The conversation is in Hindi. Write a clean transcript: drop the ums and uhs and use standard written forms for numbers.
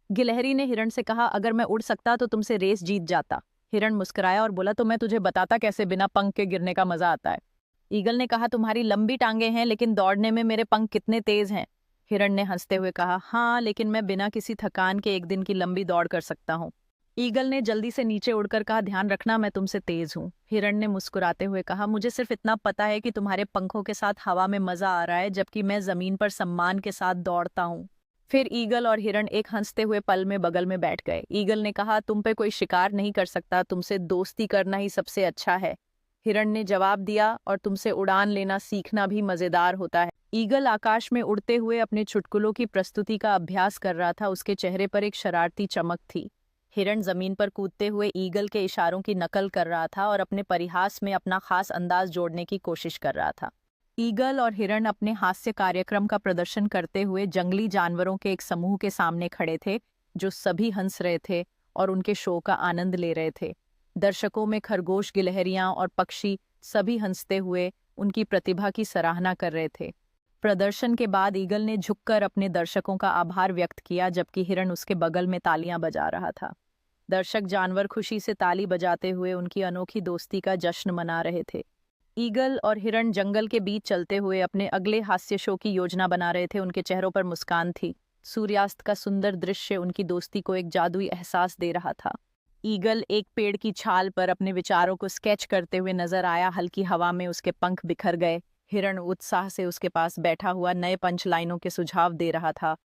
गिलहरी ने हिरण से कहा, अगर मैं उड़ सकता तो तुमसे रेस जीत जाता। हिरण मुस्कुराया और बोला, तो मैं तुझे बताता कैसे बिना पंख के गिरने का मजा आता है। ईगल ने कहा, तुम्हारी लंबी टांगे हैं लेकिन दौड़ने में मेरे पंख कितने तेज हैं। हिरण ने हंसते हुए कहा, हाँ लेकिन मैं बिना किसी थकान के एक दिन की लंबी दौड़ कर सकता हूँ। ईगल ने जल्दी से नीचे उड़कर कहा, ध्यान रखना मैं तुमसे तेज हूँ। हिरण ने मुस्कुराते हुए कहा, मुझे सिर्फ इतना पता है कि तुम्हारे पंखों के साथ हवा में मजा आ रहा है जबकि मैं जमीन पर सम्मान के साथ दौड़ता हूँ। फिर ईगल और हिरण एक हंसते हुए पल में बगल में बैठ गए। ईगल ने कहा, तुम पे कोई शिकार नहीं कर सकता, तुमसे दोस्ती करना ही सबसे अच्छा है। हिरण ने जवाब दिया, और तुमसे उड़ान लेना सीखना भी मजेदार होता है। ईगल आकाश में उड़ते हुए अपने चुटकुलों की प्रस्तुति का अभ्यास कर रहा था, उसके चेहरे पर एक शरारती चमक थी। हिरण जमीन पर कूदते हुए ईगल के इशारों की नकल कर रहा था और अपने परिहास में अपना खास अंदाज जोड़ने की कोशिश कर रहा था। ईगल और हिरण अपने हास्य कार्यक्रम का प्रदर्शन करते हुए जंगली जानवरों के एक समूह के सामने खड़े थे, जो सभी हंस रहे थे और उनके शो का आनंद ले रहे थे। दर्शकों में खरगोश, गिलहरियां और पक्षी सभी हंसते हुए उनकी प्रतिभा की सराहना कर रहे थे। प्रदर्शन के बाद ईगल ने झुककर अपने दर्शकों का आभार व्यक्त किया, जबकि हिरण उसके बगल में तालियां बजा रहा था। दर्शक जानवर खुशी से ताली बजाते हुए उनकी अनोखी दोस्ती का जश्न मना रहे थे। ईगल और हिरण जंगल के बीच चलते हुए अपने अगले हास्य शो की योजना बना रहे थे, उनके चेहरों पर मुस्कान थी। सूर्यास्त का सुंदर दृश्य उनकी दोस्ती को एक जादुई एहसास दे रहा था। ईगल एक पेड़ की छाल पर अपने विचारों को स्केच करते हुए नजर आया, हल्की हवा में उसके पंख बिखर गए। हिरण उत्साह से उसके पास बैठा हुआ नए पंच लाइनों के सुझाव दे रहा था।